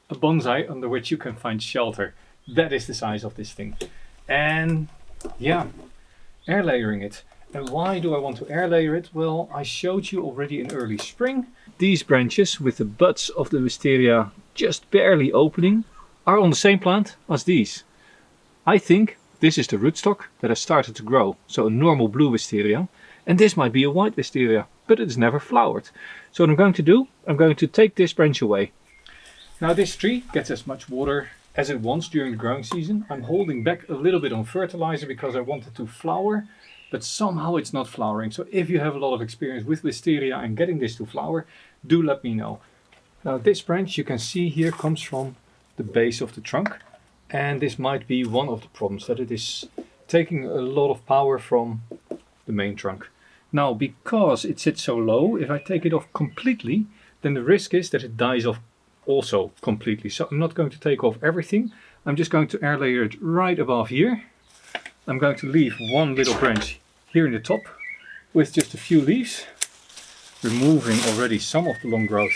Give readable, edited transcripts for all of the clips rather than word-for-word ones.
a bonsai under which you can find shelter. That is the size of this thing. And yeah, air layering it. And why do I want to air layer it? Well, I showed you already in early spring. These branches with the buds of the wisteria just barely opening are on the same plant as these. I think this is the rootstock that has started to grow. So a normal blue wisteria. And this might be a white wisteria, but it's never flowered. So what I'm going to do, I'm going to take this branch away. Now this tree gets as much water as it wants during the growing season. I'm holding back a little bit on fertilizer because I want it to flower, but somehow it's not flowering. So if you have a lot of experience with wisteria and getting this to flower, do let me know. Now this branch you can see here comes from the base of the trunk. And this might be one of the problems, that it is taking a lot of power from the main trunk. Now, because it sits so low, if I take it off completely, then the risk is that it dies off also completely. So I'm not going to take off everything. I'm just going to air layer it right above here. I'm going to leave one little branch here in the top with just a few leaves, removing already some of the long growth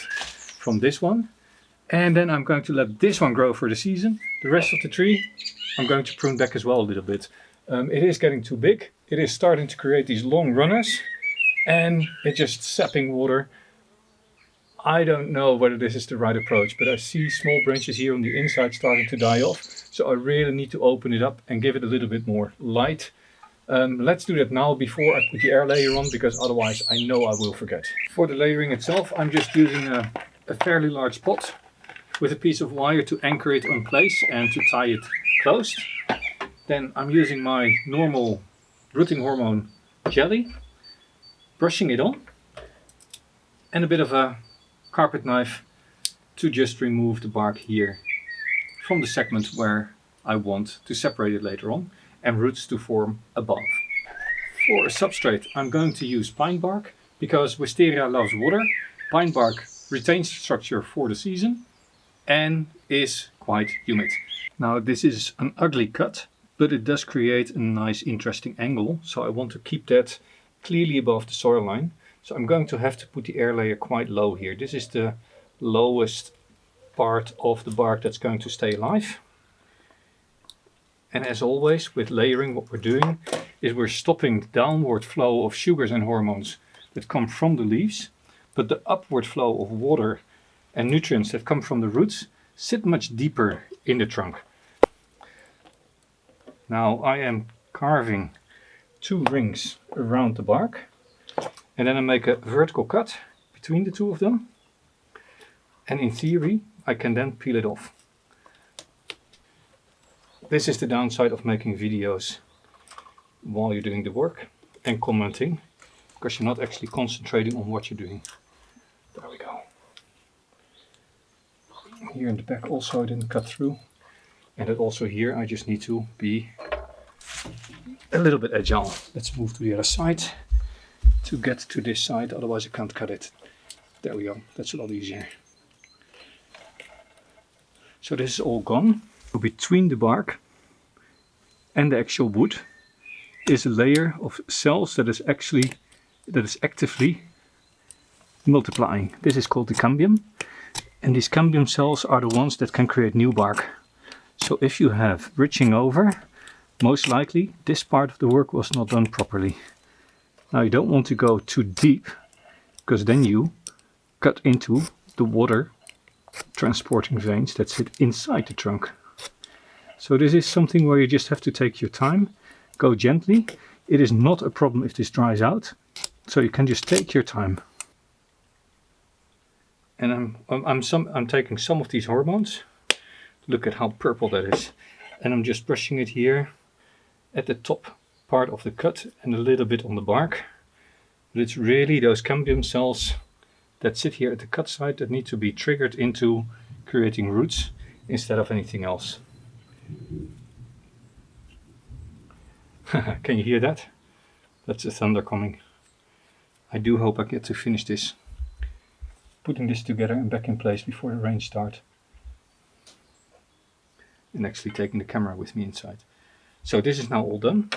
from this one. And then I'm going to let this one grow for the season. The rest of the tree I'm going to prune back as well a little bit. It is getting too big. It is starting to create these long runners and it's just sapping water. I don't know whether this is the right approach, but I see small branches here on the inside starting to die off. So I really need to open it up and give it a little bit more light. Let's do that now before I put the air layer on, because otherwise I know I will forget. For the layering itself, I'm just using a fairly large pot with a piece of wire to anchor it in place and to tie it closed. Then I'm using my normal rooting hormone Jelle, brushing it on, and a bit of a carpet knife to just remove the bark here from the segment where I want to separate it later on, and roots to form above. For a substrate I'm going to use pine bark, because wisteria loves water. Pine bark retains structure for the season and is quite humid. Now this is an ugly cut, but it does create a nice interesting angle, so I want to keep that clearly above the soil line. So I'm going to have to put the air layer quite low here. This is the lowest part of the bark that's going to stay alive. And as always with layering, what we're doing is we're stopping the downward flow of sugars and hormones that come from the leaves, but the upward flow of water and nutrients that come from the roots sit much deeper in the trunk. Now I am carving 2 rings around the bark, and then I make a vertical cut between the 2 of them, and in theory I can then peel it off. This is the downside of making videos while you're doing the work and commenting, because you're not actually concentrating on what you're doing. There we go. Here in the back also I didn't cut through, and that also here I just need to be a little bit agile. Let's move to the other side to get to this side, otherwise I can't cut it. There we go, that's a lot easier. So this is all gone. Between the bark and the actual wood is a layer of cells that is actively multiplying. This is called the cambium, and these cambium cells are the ones that can create new bark. So if you have bridging over, most likely this part of the work was not done properly. Now you don't want to go too deep, because then you cut into the water transporting veins that sit inside the trunk. So this is something where you just have to take your time, go gently. It is not a problem if this dries out, so you can just take your time. And I'm taking some of these hormones. Look at how purple that is. And I'm just brushing it here at the top part of the cut and a little bit on the bark. But it's really those cambium cells that sit here at the cut side that need to be triggered into creating roots instead of anything else. Can you hear that? That's the thunder coming. I do hope I get to finish this, putting this together and back in place before the rain starts, and actually taking the camera with me inside. So this is now all done.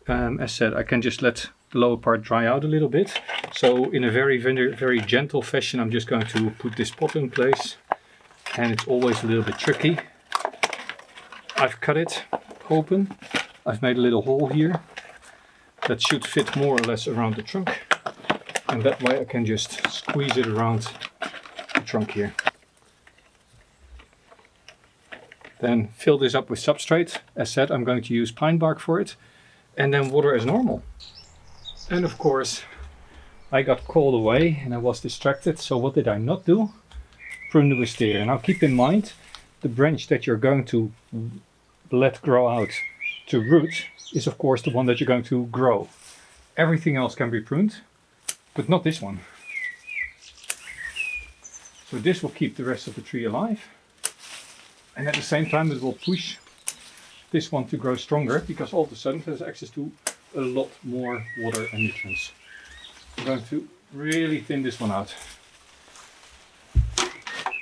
As said, I can just let the lower part dry out a little bit. So in a very gentle fashion, I'm just going to put this pot in place and it's always a little bit tricky. I've cut it open. I've made a little hole here that should fit more or less around the trunk, and that way I can just squeeze it around the trunk here. Then fill this up with substrate. As said, I'm going to use pine bark for it, and then water as normal. And of course I got called away and I was distracted, so what did I not do? Prune the wisteria. Now keep in mind, the branch that you're going to let grow out to root is of course the one that you're going to grow. Everything else can be pruned, but not this one. So this will keep the rest of the tree alive, and at the same time it will push this one to grow stronger, because all of a sudden it has access to a lot more water and nutrients. I'm going to really thin this one out.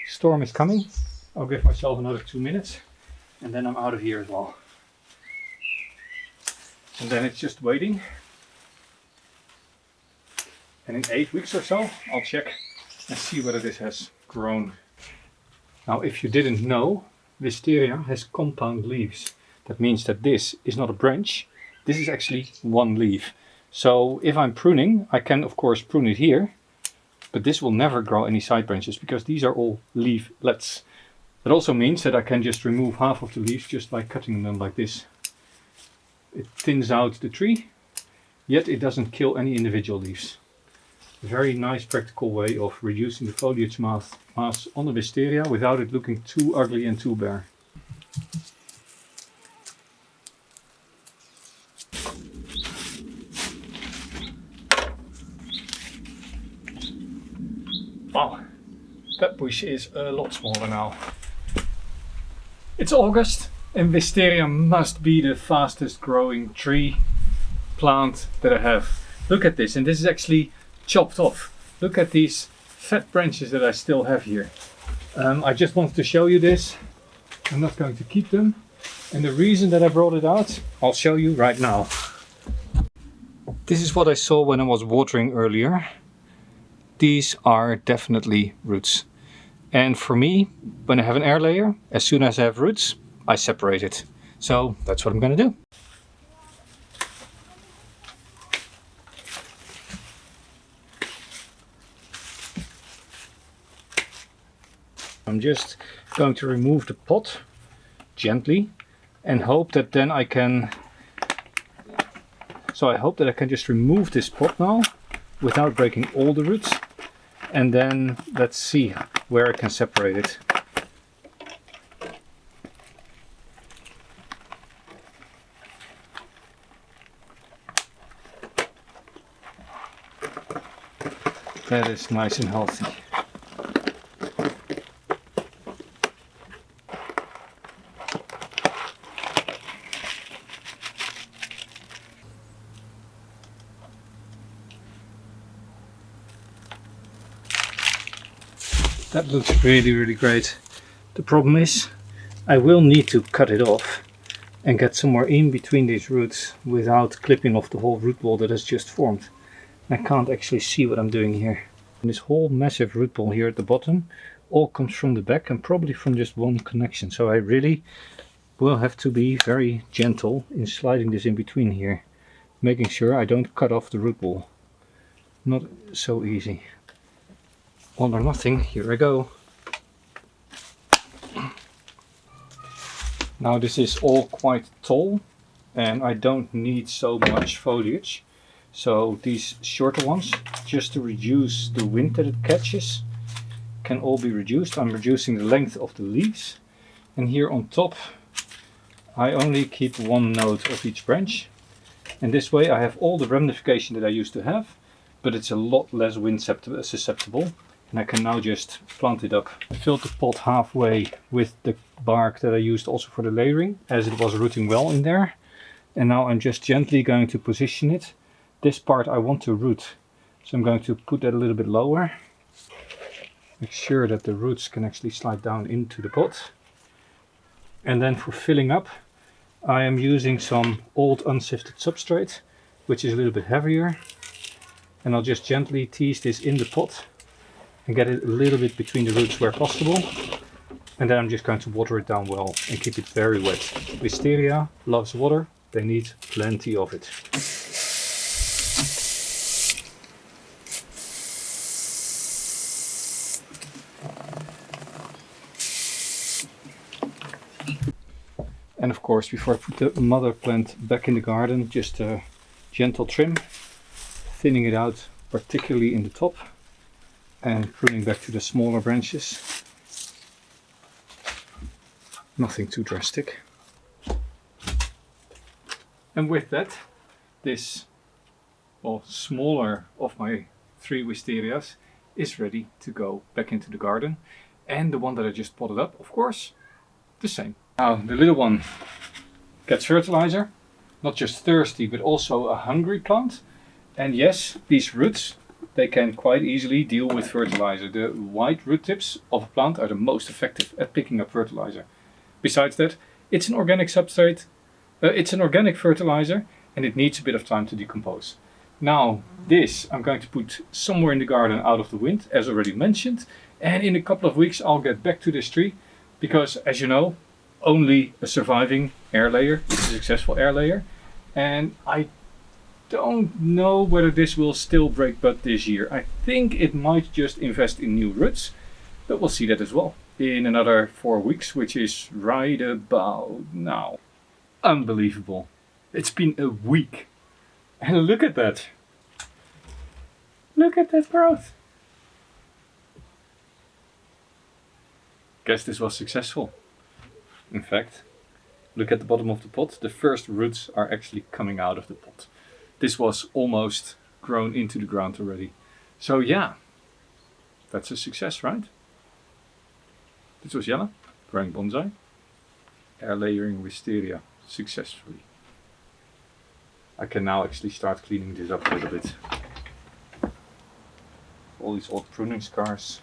Storm is coming. I'll give myself another 2 minutes and then I'm out of here as well. And then it's just waiting. And in 8 weeks or so, I'll check and see whether this has grown. Now, if you didn't know, Wisteria has compound leaves. That means that this is not a branch. This is actually one leaf. So if I'm pruning, I can of course prune it here, but this will never grow any side branches because these are all leaflets. That also means that I can just remove half of the leaves just by cutting them like this. It thins out the tree, yet it doesn't kill any individual leaves. A very nice practical way of reducing the foliage mass on the wisteria without it looking too ugly and too bare. Wow, that bush is a lot smaller now. It's August and wisteria must be the fastest growing tree plant that I have. Look at this, and this is actually chopped off. Look at these fat branches that I still have here. I just wanted to show you this. I'm not going to keep them. And the reason that I brought it out, I'll show you right now. This is what I saw when I was watering earlier. These are definitely roots. And for me, when I have an air layer, as soon as I have roots, I separate it. So that's what I'm going to do. I'm just going to remove the pot gently and hope that then I can... So I hope that I can just remove this pot now without breaking all the roots. And then let's see where I can separate it. That is nice and healthy. That looks really great. The problem is I will need to cut it off and get somewhere in between these roots without clipping off the whole root ball that has just formed. I can't actually see what I'm doing here. And this whole massive root ball here at the bottom all comes from the back and probably from just one connection. So I really will have to be very gentle in sliding this in between here, making sure I don't cut off the root ball. Not so easy. All or nothing, here I go. Now this is all quite tall and I don't need so much foliage. So these shorter ones, just to reduce the wind that it catches, can all be reduced. I'm reducing the length of the leaves. And here on top, I only keep one node of each branch. And this way I have all the ramification that I used to have, but it's a lot less wind susceptible. And I can now just plant it up. I filled the pot halfway with the bark that I used also for the layering, as it was rooting well in there. And now I'm just gently going to position it. This part I want to root, so I'm going to put that a little bit lower. Make sure that the roots can actually slide down into the pot. And then for filling up, I am using some old unsifted substrate, which is a little bit heavier. And I'll just gently tease this in the pot and get it a little bit between the roots where possible. And then I'm just going to water it down well and keep it very wet. Wisteria loves water, they need plenty of it. And of course, before I put the mother plant back in the garden, just a gentle trim, thinning it out, particularly in the top, and pruning back to the smaller branches. Nothing too drastic. And with that, this smaller of my 3 wisterias is ready to go back into the garden. And the one that I just potted up, of course, the same. Now the little one gets fertilizer, not just thirsty but also a hungry plant. And yes, these roots, they can quite easily deal with fertilizer. The white root tips of a plant are the most effective at picking up fertilizer. Besides that, it's an organic substrate, it's an organic fertilizer, and it needs a bit of time to decompose. Now this I'm going to put somewhere in the garden out of the wind, as already mentioned, and in a couple of weeks I'll get back to this tree, because as you know, only a surviving air layer is a successful air layer, and I don't know whether this will still break bud this year. I think it might just invest in new roots, but we'll see that as well in another 4 weeks, which is right about now. Unbelievable. It's been a week. And look at that. Look at that growth. Guess this was successful. In fact, look at the bottom of the pot. The first roots are actually coming out of the pot. This was almost grown into the ground already. So yeah, that's a success, right? This was Jelle, growing bonsai, air layering wisteria successfully. I can now actually start cleaning this up a little bit. All these old pruning scars.